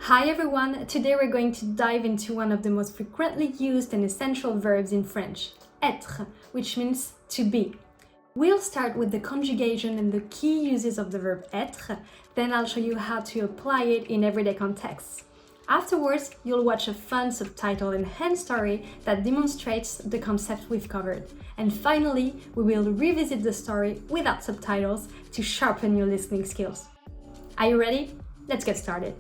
Hi everyone! Today we're going to dive into one of the most frequently used and essential verbs in French, être, which means to be. We'll start with the conjugation and the key uses of the verb être, then I'll show you how to apply it in everyday contexts. Afterwards, you'll watch a fun subtitle and hand story that demonstrates the concept we've covered. And finally, we will revisit the story without subtitles to sharpen your listening skills. Are you ready? Let's get started.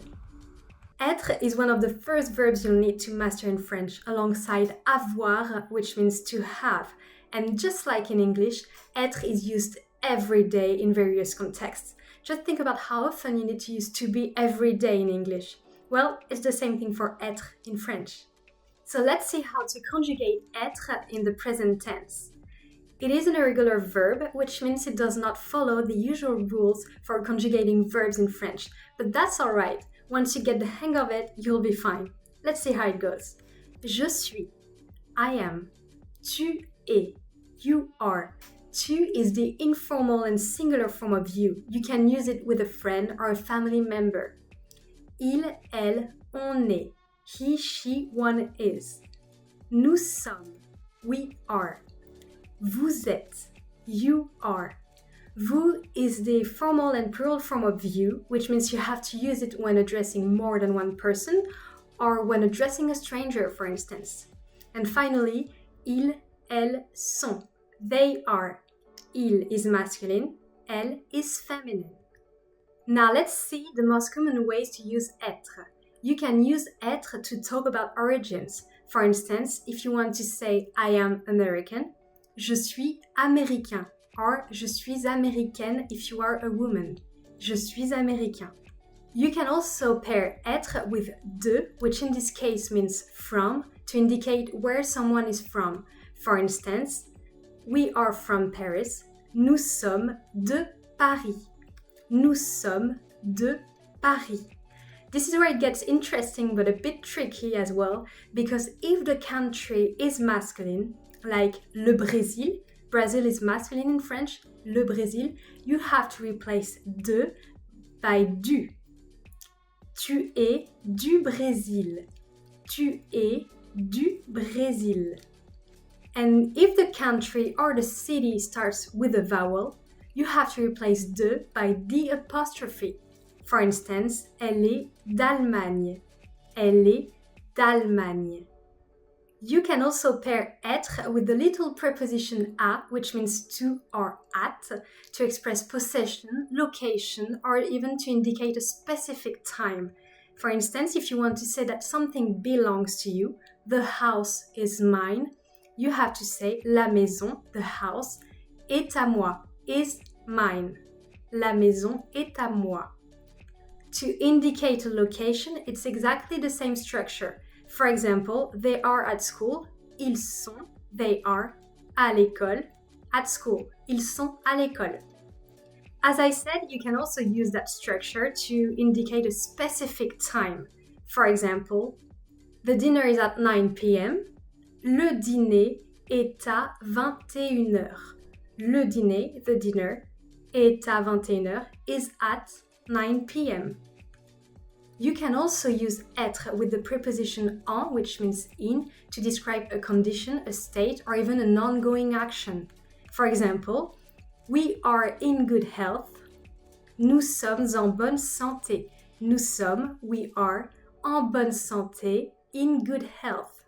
Être is one of the first verbs you'll need to master in French, alongside avoir, which means to have. And just like in English, être is used every day in various contexts. Just think about how often you need to use to be every day in English. Well, it's the same thing for être in French. So let's see how to conjugate être in the present tense. It is an irregular verb, which means it does not follow the usual rules for conjugating verbs in French. But that's alright. Once you get the hang of it, you'll be fine. Let's see how it goes. Je suis, I am. Tu es, you are. Tu is the informal and singular form of you. You can use it with a friend or a family member. Il, elle, on est. He, she, one is. Nous sommes, we are. Vous êtes, you are. Vous is the formal and plural form of you, which means you have to use it when addressing more than one person or when addressing a stranger, for instance. And finally, ils, elles, sont. They are. Il is masculine, elle is feminine. Now let's see the most common ways to use être. You can use être to talk about origins. For instance, if you want to say I am American, je suis américain. Or je suis américaine if you are a woman. Je suis américain. You can also pair être with de, which in this case means from, to indicate where someone is from. For instance, we are from Paris. Nous sommes de Paris. Nous sommes de Paris. This is where it gets interesting but a bit tricky as well, because if the country is masculine, like le Brésil, Brazil is masculine in French, le Brésil, you have to replace de by du. Tu es du Brésil. Tu es du Brésil. And if the country or the city starts with a vowel, you have to replace de by the apostrophe. For instance, elle est d'Allemagne. Elle est d'Allemagne. You can also pair être with the little preposition à, which means to or at, to express possession, location, or even to indicate a specific time. For instance, if you want to say that something belongs to you, the house is mine, you have to say la maison, the house, est à moi, is mine. La maison est à moi. To indicate a location, it's exactly the same structure. For example, they are at school, ils sont, they are, à l'école, at school, ils sont à l'école. As I said, you can also use that structure to indicate a specific time. For example, the dinner is at 9 p.m. Le dîner est à 21h. Le dîner, the dinner, est à 21h, is at 9 p.m. You can also use être with the preposition en, which means in, to describe a condition, a state, or even an ongoing action. For example, we are in good health. Nous sommes en bonne santé. Nous sommes, we are, en bonne santé, in good health.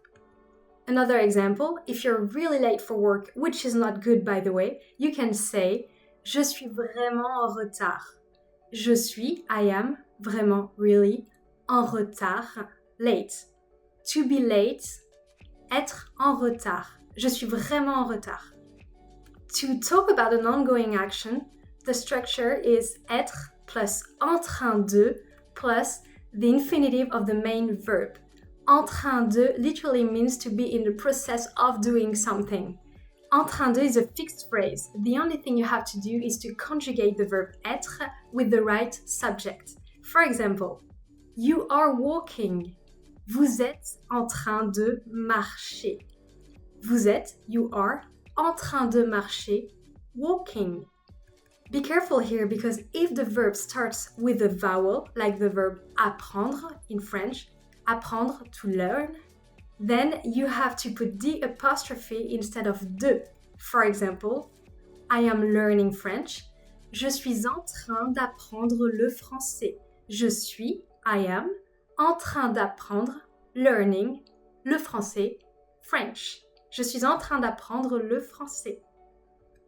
Another example, if you're really late for work, which is not good by the way, you can say je suis vraiment en retard. Je suis, I am, vraiment, really, en retard, late. To be late, être en retard. Je suis vraiment en retard. To talk about an ongoing action, the structure is être plus en train de plus the infinitive of the main verb. En train de literally means to be in the process of doing something. En train de is a fixed phrase. The only thing you have to do is to conjugate the verb être with the right subject. For example, you are walking. Vous êtes en train de marcher. Vous êtes, you are, en train de marcher, walking. Be careful here because if the verb starts with a vowel, like the verb apprendre in French, apprendre, to learn, then you have to put the apostrophe instead of de. For example, I am learning French. Je suis en train d'apprendre le français. Je suis, I am, en train d'apprendre, learning, le français, French. Je suis en train d'apprendre le français.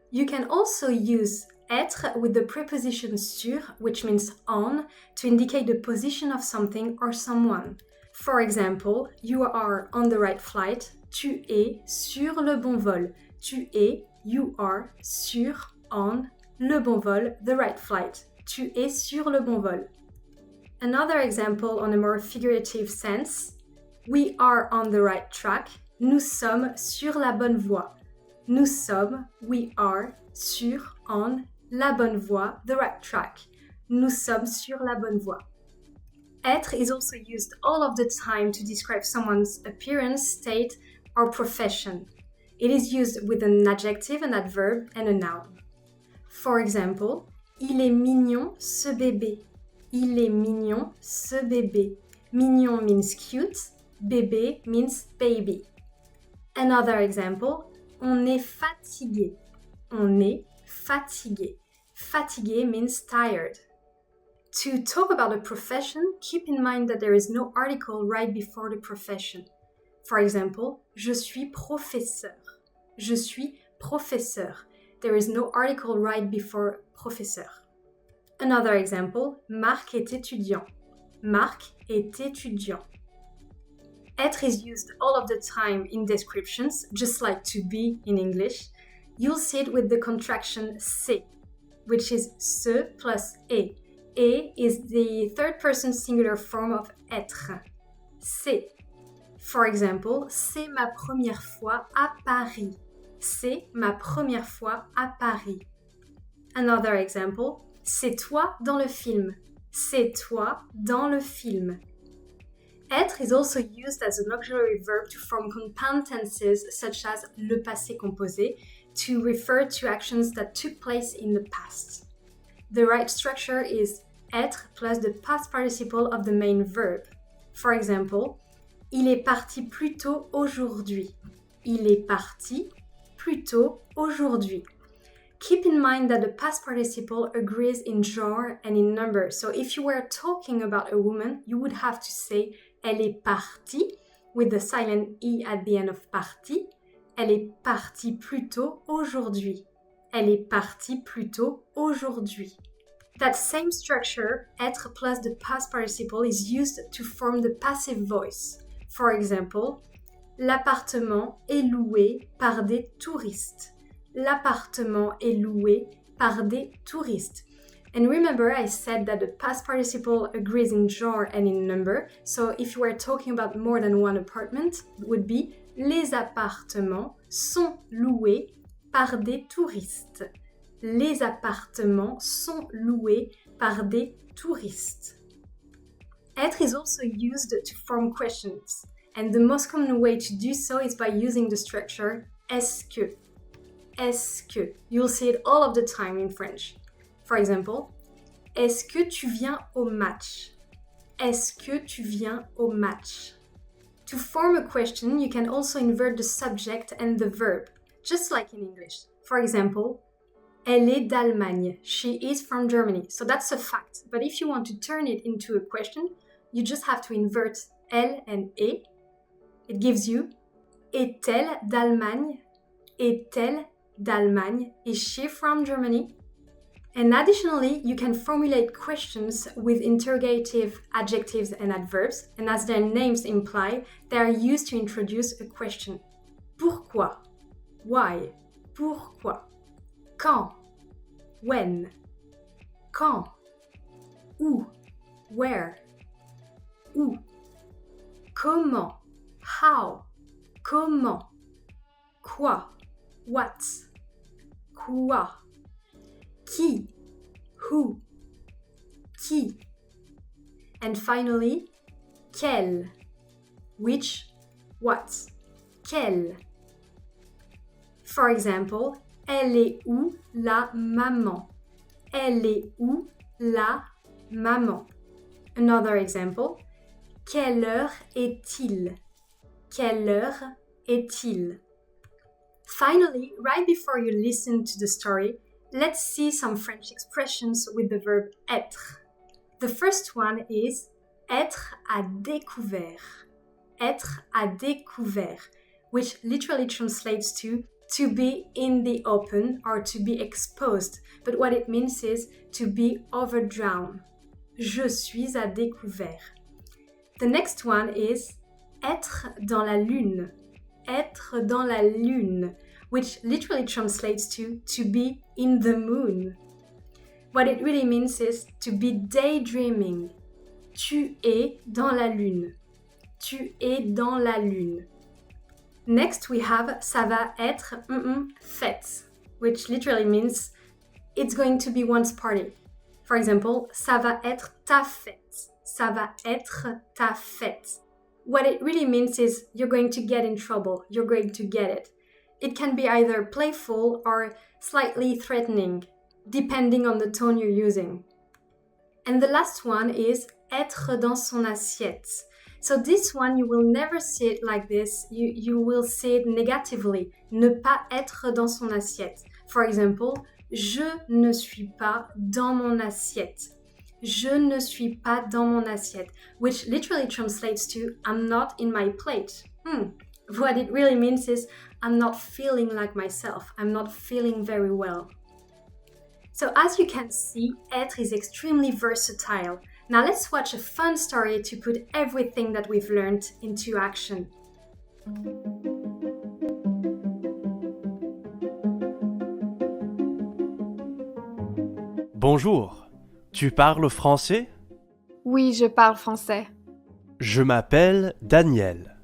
You can also use être with the preposition sur, which means on, to indicate the position of something or someone. For example, you are on the right flight. Tu es sur le bon vol. Tu es, you are, sur, on, le bon vol, the right flight. Tu es sur le bon vol. Another example on a more figurative sense. We are on the right track. Nous sommes sur la bonne voie. Nous sommes, we are, sur, on, la bonne voie, the right track. Nous sommes sur la bonne voie. Être is also used all of the time to describe someone's appearance, state, or profession. It is used with an adjective, an adverb, and a noun. For example, il est mignon ce bébé. Il est mignon ce bébé. Mignon means cute, bébé means baby. Another example, on est fatigué. On est fatigué. Fatigué means tired. To talk about a profession, keep in mind that there is no article right before the profession. For example, je suis professeur. Je suis professeur. There is no article right before professeur. Another example, Marc est étudiant. Marc est étudiant. Être is used all of the time in descriptions, just like to be in English. You'll see it with the contraction c'est, which is se plus est. Et is the third person singular form of être. C'est. For example, c'est ma première fois à Paris. C'est ma première fois à Paris. Another example, c'est toi dans le film. C'est toi dans le film. Être is also used as an auxiliary verb to form compound tenses such as le passé composé to refer to actions that took place in the past. The right structure is être plus the past participle of the main verb. For example, il est parti plus tôt aujourd'hui. Il est parti plus tôt aujourd'hui. Keep in mind that the past participle agrees in genre and in number. So if you were talking about a woman, you would have to say elle est partie with the silent E at the end of partie. Elle est partie plus tôt aujourd'hui. Elle est partie plus tôt aujourd'hui. That same structure, être plus the past participle, is used to form the passive voice. For example, l'appartement est loué par des touristes. L'appartement est loué par des touristes. And remember, I said that the past participle agrees in genre and in number. So if you were talking about more than one apartment, it would be les appartements sont loués par des touristes. Les appartements sont loués par des touristes. Être is also used to form questions. And the most common way to do so is by using the structure est-ce que. Est-ce que. You'll see it all of the time in French. For example, est-ce que tu viens au match? Est-ce que tu viens au match? To form a question, you can also invert the subject and the verb, just like in English. For example, elle est d'Allemagne. She is from Germany. So that's a fact. But if you want to turn it into a question, you just have to invert elle and est. It gives you est-elle d'Allemagne? Est-elle d'Allemagne? Is she from Germany? And additionally, you can formulate questions with interrogative adjectives and adverbs, and as their names imply, they are used to introduce a question. Pourquoi? Why? Pourquoi? Quand? When? Quand? Où? Where? Où? Comment? How? Comment? Quoi? What? Quoi? Qui? Who? Qui? And finally, quel? Which? What? Quel? For example, elle est où la maman? Elle est où la maman? Another example. Quelle heure est-il? Quelle heure est-il? Finally, right before you listen to the story, let's see some French expressions with the verb être. The first one is être à découvert. Être à découvert, which literally translates to be in the open or to be exposed, but what it means is to be overdrown. Je suis à découvert. The next one is être dans la lune. Être dans la lune, which literally translates to be in the moon. What it really means is to be daydreaming. Tu es dans la lune. Tu es dans la lune. Next, we have ça va être fête, which literally means it's going to be one's party. For example, ça va être ta fête. Ça va être ta fête. What it really means is you're going to get in trouble. You're going to get it. It can be either playful or slightly threatening, depending on the tone you're using. And the last one is être dans son assiette. So this one, you will never say it like this. You will say it negatively. Ne pas être dans son assiette. For example, je ne suis pas dans mon assiette. Je ne suis pas dans mon assiette, which literally translates to I'm not in my plate. What it really means is I'm not feeling like myself. I'm not feeling very well. So as you can see, être is extremely versatile. Now let's watch a fun story to put everything that we've learned into action. Bonjour, tu parles français? Oui, je parle français. Je m'appelle Daniel.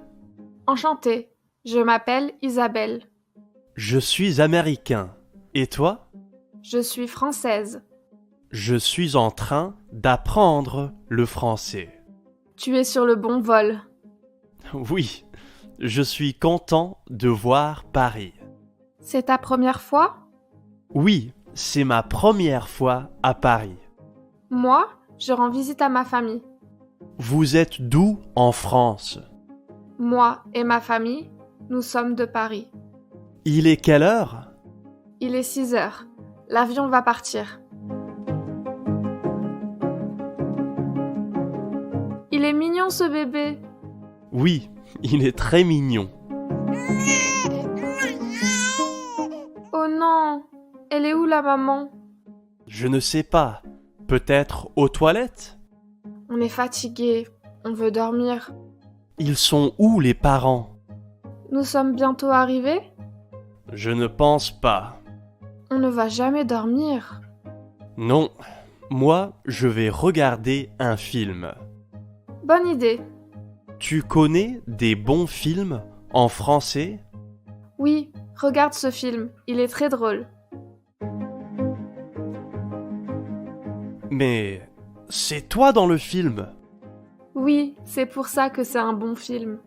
Enchantée, je m'appelle Isabelle. Je suis américain. Et toi? Je suis française. Je suis en train d'apprendre le français. Tu es sur le bon vol. Oui, je suis content de voir Paris. C'est ta première fois? Oui, c'est ma première fois à Paris. Moi, je rends visite à ma famille. Vous êtes d'où en France? Moi et ma famille, nous sommes de Paris. Il est quelle heure? Il est 6 heures. L'avion va partir. Il est mignon ce bébé. Oui, il est très mignon. Oh non, elle est où la maman? Je ne sais pas. Peut-être aux toilettes? On est fatigué, on veut dormir. Ils sont où les parents? Nous sommes bientôt arrivés? Je ne pense pas. On ne va jamais dormir. Non, moi je vais regarder un film. Bonne idée. Tu connais des bons films en français? Oui, regarde ce film, il est très drôle. Mais c'est toi dans le film. Oui, c'est pour ça que c'est un bon film.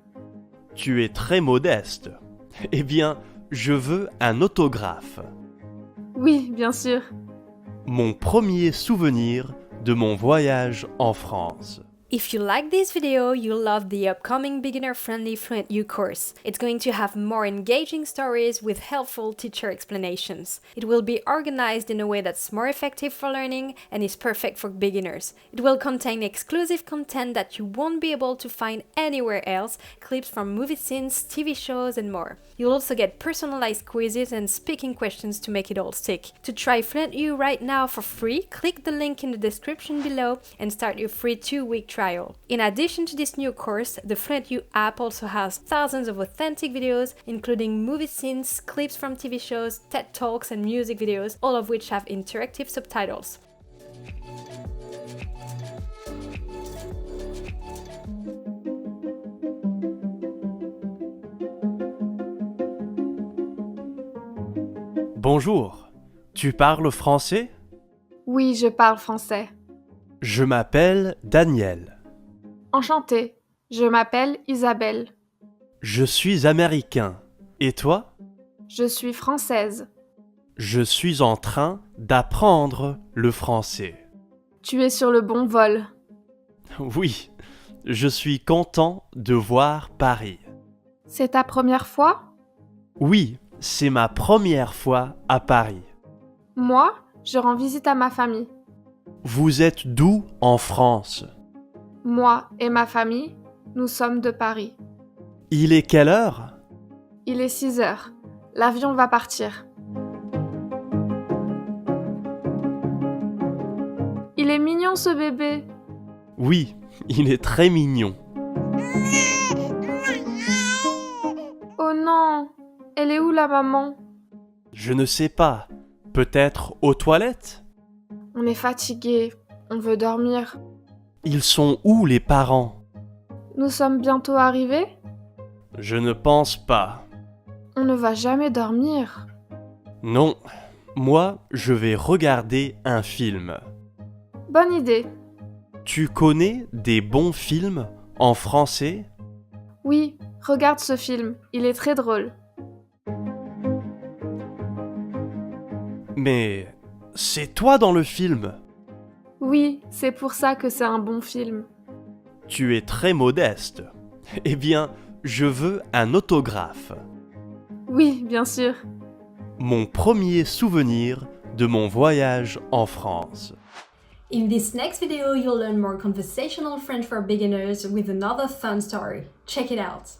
Tu es très modeste. Eh bien, je veux un autographe. Oui, bien sûr. Mon premier souvenir de mon voyage en France. If you like this video, you'll love the upcoming beginner-friendly FluentU course. It's going to have more engaging stories with helpful teacher explanations. It will be organized in a way that's more effective for learning and is perfect for beginners. It will contain exclusive content that you won't be able to find anywhere else, clips from movie scenes, TV shows, and more. You'll also get personalized quizzes and speaking questions to make it all stick. To try FluentU right now for free, click the link in the description below and start your free 2-week trial. In addition to this new course, the FluentU app also has thousands of authentic videos, including movie scenes, clips from TV shows, TED Talks, and music videos, all of which have interactive subtitles. Bonjour, tu parles français? Oui, je parle français. Je m'appelle Daniel. Enchantée, je m'appelle Isabelle. Je suis américain. Et toi? Je suis française. Je suis en train d'apprendre le français. Tu es sur le bon vol. Oui, je suis content de voir Paris. C'est ta première fois? Oui, c'est ma première fois à Paris. Moi, je rends visite à ma famille. Vous êtes d'où en France? Moi et ma famille, nous sommes de Paris. Il est quelle heure? Il est 6 heures. L'avion va partir. Il est mignon ce bébé. Oui, il est très mignon. Oh non, elle est où la maman? Je ne sais pas. Peut-être aux toilettes? On est fatigué, on veut dormir. Ils sont où les parents? Nous sommes bientôt arrivés? Je ne pense pas. On ne va jamais dormir. Non, moi je vais regarder un film. Bonne idée. Tu connais des bons films en français? Oui, regarde ce film, il est très drôle. Mais c'est toi dans le film. Oui, c'est pour ça que c'est un bon film. Tu es très modeste. Eh bien, je veux un autographe. Oui, bien sûr. Mon premier souvenir de mon voyage en France. In this next video, you'll learn more conversational French for beginners with another fun story. Check it out!